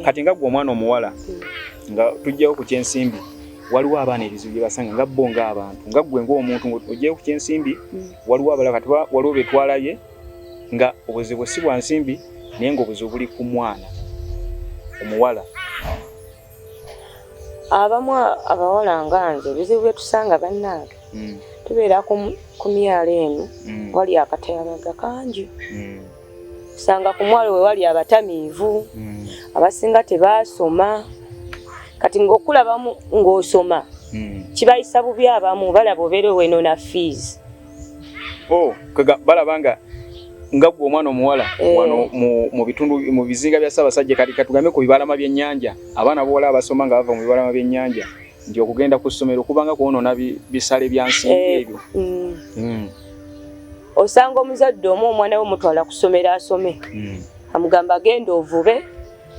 Kati nga gwe omwana omuwala nga tujjawo ku kyensimbi waliwo abaana ebizibu bye basanga nga bo ng'abantu nga ggwe ng'omuntu ojjawo ku kyensimbi waliwo abalala kati waliwo be twalabye nga obuzibu si bwa nsimbi naye ng'obuzibu buli ku mwana omuwala. Abamu abawala nga nze ebizibu bye tusanga bannange tubeera ku myalo eno wali akatayalaga kangi. Usanga ku mwalo we wali abatamiivu abasinga tebaasoma kati ng'okulabamu ng'osoma kibayisa bubi abamu balaba obeera wenona fees. Balaba nga gwe omwana omuwala wano mu bitundu mu bizinga bya Ssaabasajja kati katugambe ku bibalama by'ennyanja abaana b'obuwala abasoma nga bava mu bibalama by'ennyanja nti okugenda ku ssomero kubanga kwonoona bisale bya nsimbi ebyo. Osanga omuzadde omu omwana we mutwala ku ssomero asome amugamba agenda ovube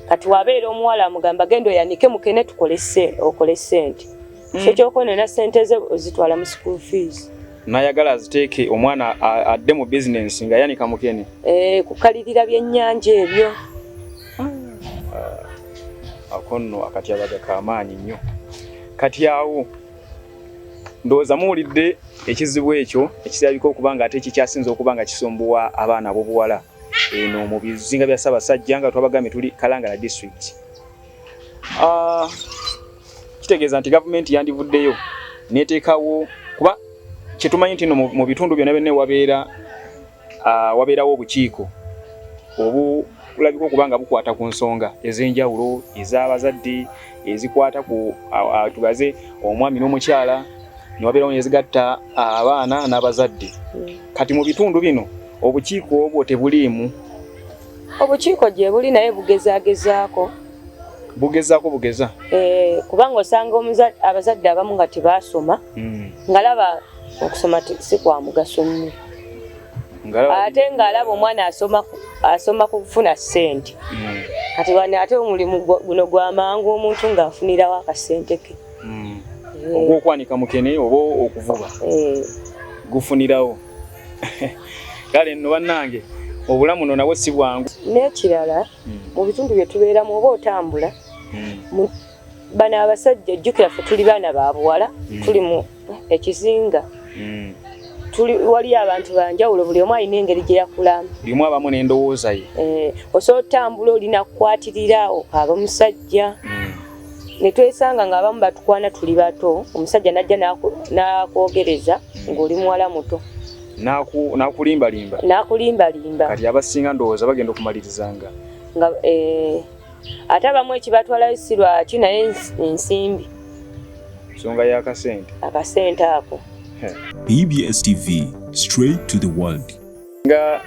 kati wabeera omuwala amugamba agenda oyanike mukene okole ssente kyo kyokwonoona ssente ze ozitwala mu school fees. Nayagala aziteeke omwana adde mu business nga yanika mukene. Kukalirira byennyanja ebyo. Akonno akatyabaga k'amaanyi nnyo. Kati awo ndowooza muwulidde ekizibu ekyo ekirabika okuba nga ate kikyasinza okuba nga kisumbuwa abaana b'obuwala eno mu bizinga bya Ssaabasajja nga twabagambye tuli Kalangala district. Kitegeeza nti gavumenti yandivuddeyo neteekawo kuba kitumanyi nti mu bitundu byonna byonna wabeerawo obukiiko obulabika okuba nga bukwata ku nsonga ez'enjawulo ez'abazadde ezikwata ku tugaze omwami n'omukyala ne wabeerawo nezigatta abaana n'abazadde. Kati mu bitundu bino obukiiko obwo tebuliimu. Obukiiko gye buli naye bugezaagezaako. Bugeza. Kubanga osanga abazadde abamu nga tebaasoma ngalaba okusoma si kwa mugaso nnyo. Ate ng'alaba omwana asoma kufuna ssente. Kati ate omulimu guno gw'amangu omuntu ng'afunirawo akasente ke. Ogw'okwanika mukene oba okuvuba gufunirawo. Kale nno bannange obulamu nno nabwo si bwangu. N'ekirala mu bitundu bye tubeeramu oba otambula bano abasajja jjukira ffe tuli baana ba buwala tuli mu ekizinga wali abantu banjawulo buli omu alina engeri gye yakulamu limu abamu n'endowooza ye. Osobola otambula olina kukwatirira okaaba omusajja ne twesanga ng'abamu batukwana tuli bato omusajja najja n'akwogereza ng'oli muwala muto n'akulimbalimba kati abasinga ndowooza bagenda okumalirizanga ate abamu ekibatwalayo si lwaki naye ensimbi nsonga akasente ako. PBS TV, straight to the world. Nga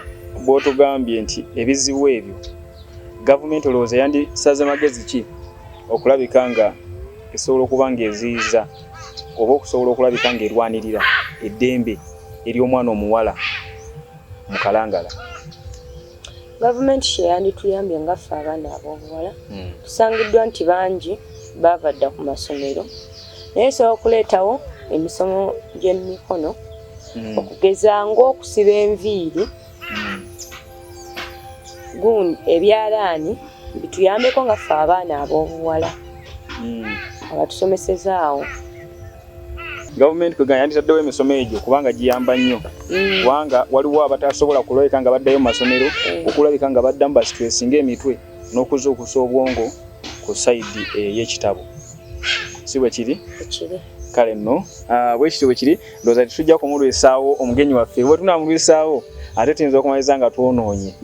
bw'otugambye nti ebizibu ebyo gavumenti olowooza yandisaze magezi ki okulabika nga esobola okuba ng'eziyiza oba okusobola okulabika ng'erwanirira eddembe ery'omwana omuwala mu Kalangala? Gavumenti kye yandituyambye nga ffe abaana ab'obuwala tusangiddwa nti bangi baava dda ku masomero naye esobola okuleetawo emisomo gy'emikono okugeza ng'okusiba enviiri gundi ebyalaani bituyambeko nga ffe abaana ab'obuwala abatusomesezaawo. Gavumenti kwe yanditaddewo emisomo egyo kubanga giyamba nnyo kubanga waliwo abatasobola kulabika nga baddayo mu masomero okulabika nga baddamu basitresinga emitwe n'okuzuukusa obwongo ku sayidi ey'ekitabo. Si bwe kiri? Kale nno bwe kityo bwe kiri ndowooza titujja kumulwisaawo omugenyi waffe bwe tunaamulwisaawo ate tuyinza okumaliza nga twonoonye.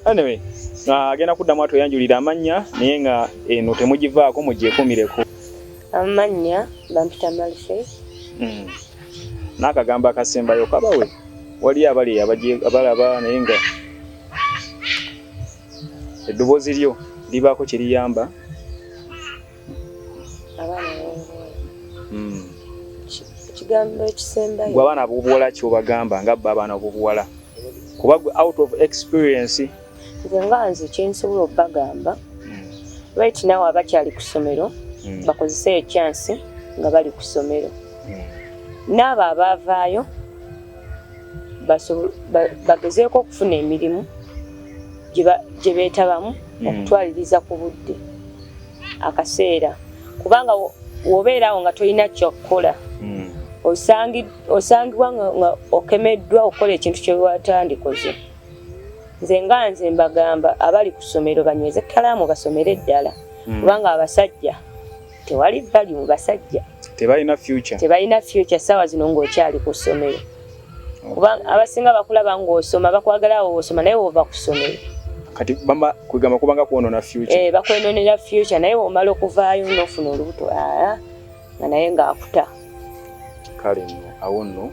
Anyway agenda kuddamu atweyanjulira amannya naye nga eno temugivaako mugyeekumireko. Amannya bampita Malife. N'akagambo akasembayo kabawe wali abali abalaba naye nga eddoboozi lyo libaako kye liyamba. Ekigambo ekisembayo gwe abaana ab'obuwala ky'obagamba nga bba abaana ab'obuwala kuba gwe out of experience nze nga nze kyensobola okubagamba right now abakyali ku ssomero bakozese chance nga bali ku ssomero n'abo abaavaayo bagezeeko okufuna emirimu gye beetabamu okutwaliriza ku budde akaseera kubanga wobeerawo nga tolina kyokukola osangibwa nga okemeddwa okukola ekintu kye watandikoze. Nze mbagamba abali ku ssomero banyweze ekkalaamu basomere eddala kubanga abasajja tewali value mu basajja tebalina future ssaawa zino ng'okyali ku ssomero kubanga abasinga bakulaba ng'osoma bakwagala awo osoma naye wova ku ssomero kati bamba kwegamba kubanga kuonona future bakwenonera future naye omala okuvaayo n'ofuna olubuto nga naye ng'akuta kale nno awo nno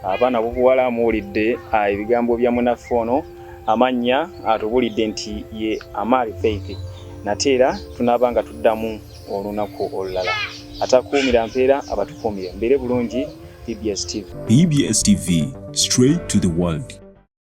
abaana bubuwala amuwulidde ebigambo bya munnaffe ono amannya atubulidde nti ye Amari Faith nate era tunaaba nga tuddamu olunaku olulala atakuumira mpeera abatukuumire mbeere bulungi PBS TV. PBS TV, straight to the world.